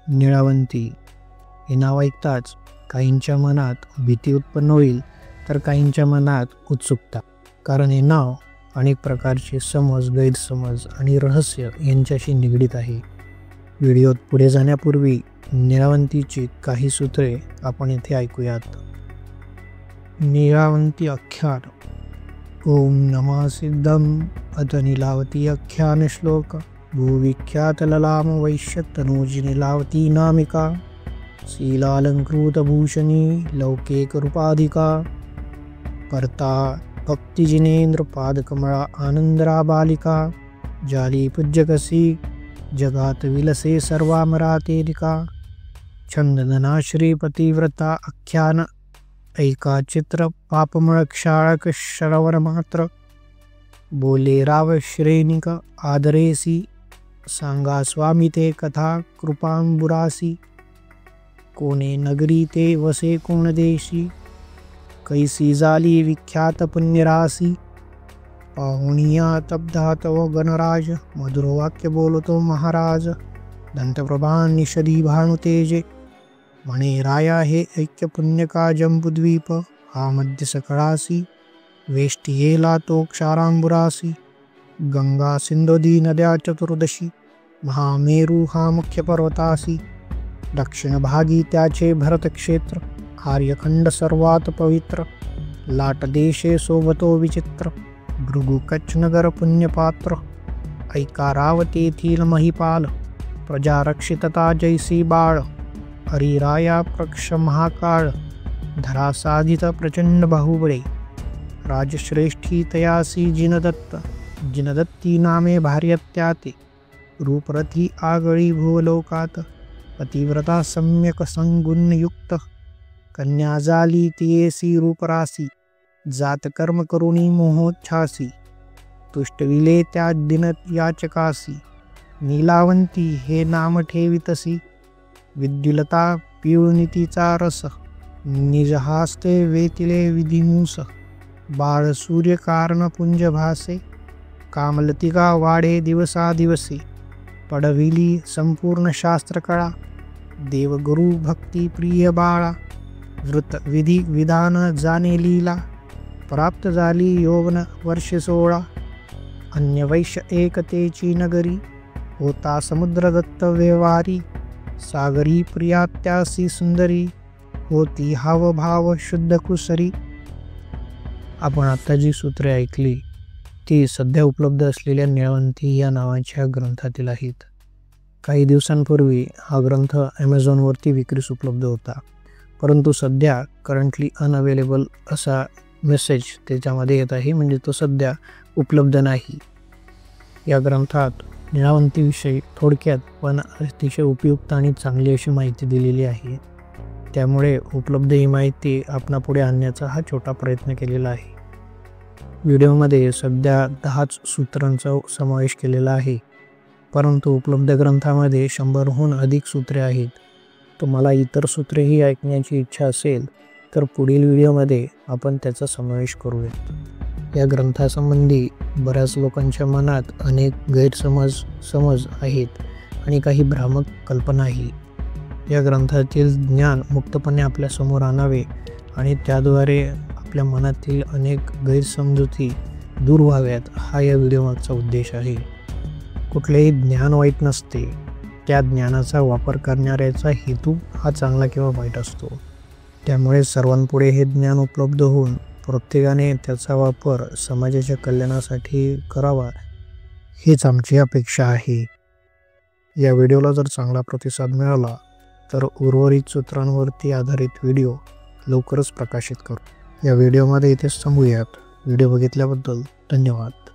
निळावंती हे नाव ऐकताच काहींच्या मनात भीती उत्पन्न होईल, तर काहींच्या मनात उत्सुकता. कारण हे नाव अनेक प्रकारचे समज, गैरसमज आणि रहस्य यांच्याशी निगडीत आहे. व्हिडिओत पुढे जाण्यापूर्वी निळावंतीची काही सूत्रे आपण येथे ऐकूयात. निळावंती आख्यान. ओम नमः सिद्धम अथ नीलावती आख्यान श्लोक. भूविख्यात ललाम वैश्य तनूजी नीलावती नामिका. शीलालंकृत भूषणी लौकिक रूपाधिका. कर्ता भक्तिजिनेन्द्र पादकमळा आनंदरा बालिका. जाली पूज्यकसी जगात विलसे सर्वामरातेरिका. छंदना श्रीपतिव्रता आख्यान. ऐका चित्र पापमळ क्षाळक श्रवण मात्र. बोले राव श्रेणिक आदरेसी. सांगा स्वामी ते कथा कृपांबुरासी. कोणे नगरी ते वसे कोण देशी. कैसी झाली विख्यात पुण्यरासी. पाहुणिया तब्धा तव गणराज. मधुर वाक्य बोलतो महाराज. दंतप्रभा निषदी भानुतेजे. म्हणे राया हे ऐक्य पुण्य का जंबुद्वीप. हा मध्य सकळासी. वेष्टी येला तो क्षारांबुरासी. गंगा सिंधुदी नद्या चतुर्दशी. महामेरू हा मुख्य पर्वतासी. दक्षिण भागी त्याचे भरतक्षेत्र. आर्यखंड सर्वात पवित्र. लाट देशे सोबतो विचित्र. भृगु कच्छ नगर पुण्यपात्र. ऐका राव तेथील महिपाल. प्रजा रक्षितता जैसी बाळ. हरिराया प्रक्ष महाकाळ. धरा साधित प्रचंड बाहुबळे. राजश्रेष्ठी तयासी जिनदत्त. जिनदत्ती नामे भार्यत्याते. रूपरथी आगळी भुवलोकात. पतिव्रता सम्यक संगुणयुक्त. कन्या झाली तियेसी रूपरासी. जात कर्म करुणी मोहोच्छासी. तुष्टविले त्या दिन याचकासी. नीलावंती हे नाम ठेवितसी. विद्युलता पिळुनितीचा रस. निजहास्ते वेतिले विधिमूस. बाळ सूर्य कारण पुंज भासे. कामलतिका वाढे दिवसा दिवसे. पडविली संपूर्ण शास्त्रकळा. देवगुरु भक्ती प्रिय बाळा. वृत विधी विधान जाणे लीला. प्राप्त झाली यौवन वर्ष 16. अन्यवैश्य एकतेची नगरी. होता समुद्र दत्त व्यवहारी. सागरी प्रिया त्यासी सुंदरी. होती हाव भाव शुद्ध कुसरी. आपण आता जी सूत्रे ऐकली ती सध्या उपलब्ध असलेल्या निळावंती या नावाच्या ग्रंथातील आहेत. काही दिवसांपूर्वी हा ग्रंथ ॲमेझॉनवरती विक्रीस उपलब्ध होता, परंतु सध्या करंटली अनअवेलेबल असा मेसेज त्याच्यामध्ये येत आहे, म्हणजे तो सध्या उपलब्ध नाही. या ग्रंथात निळावंतीविषयी थोडक्यात पण अतिशय उपयुक्त आणि चांगली अशी माहिती दिलेली आहे. त्यामुळे उपलब्ध ही माहिती आपणापुढे आणण्याचा हा छोटा प्रयत्न केलेला आहे. व्हिडिओमध्ये सध्या 10च सूत्रांचा समावेश केलेला आहे, परंतु उपलब्ध ग्रंथामध्ये 100हून अधिक सूत्रे आहेत. तुम्हाला इतर सूत्रेही ऐकण्याची इच्छा असेल तर पुढील व्हिडिओमध्ये आपण त्याचा समावेश करूयात. या ग्रंथासंबंधी बऱ्याच लोकांच्या मनात अनेक गैरसमज आहेत आणि काही भ्रामक कल्पनाही. या ग्रंथातील ज्ञान मुक्तपणे आपल्यासमोर आणावे आणि त्याद्वारे आपल्या मनातील अनेक गैरसमजुती दूर व्हाव्यात, हा या व्हिडिओमागचा उद्देश आहे. कुठलेही ज्ञान वाईट नसते, त्या ज्ञानाचा वापर करणाऱ्याचा हेतू हा चांगला किंवा वाईट असतो. त्यामुळे सर्वांपुढे हे ज्ञान उपलब्ध होऊन प्रत्येकाने त्याचा वापर समाजाच्या कल्याणासाठी करावा, हीच आमची अपेक्षा आहे. या व्हिडिओला जर चांगला प्रतिसाद मिळाला तर उर्वरित सूत्रांवरती आधारित व्हिडिओ लवकरच प्रकाशित करू. या व्हिडिओमध्ये इथेच थांबूयात. व्हिडिओ बघितल्याबद्दल धन्यवाद.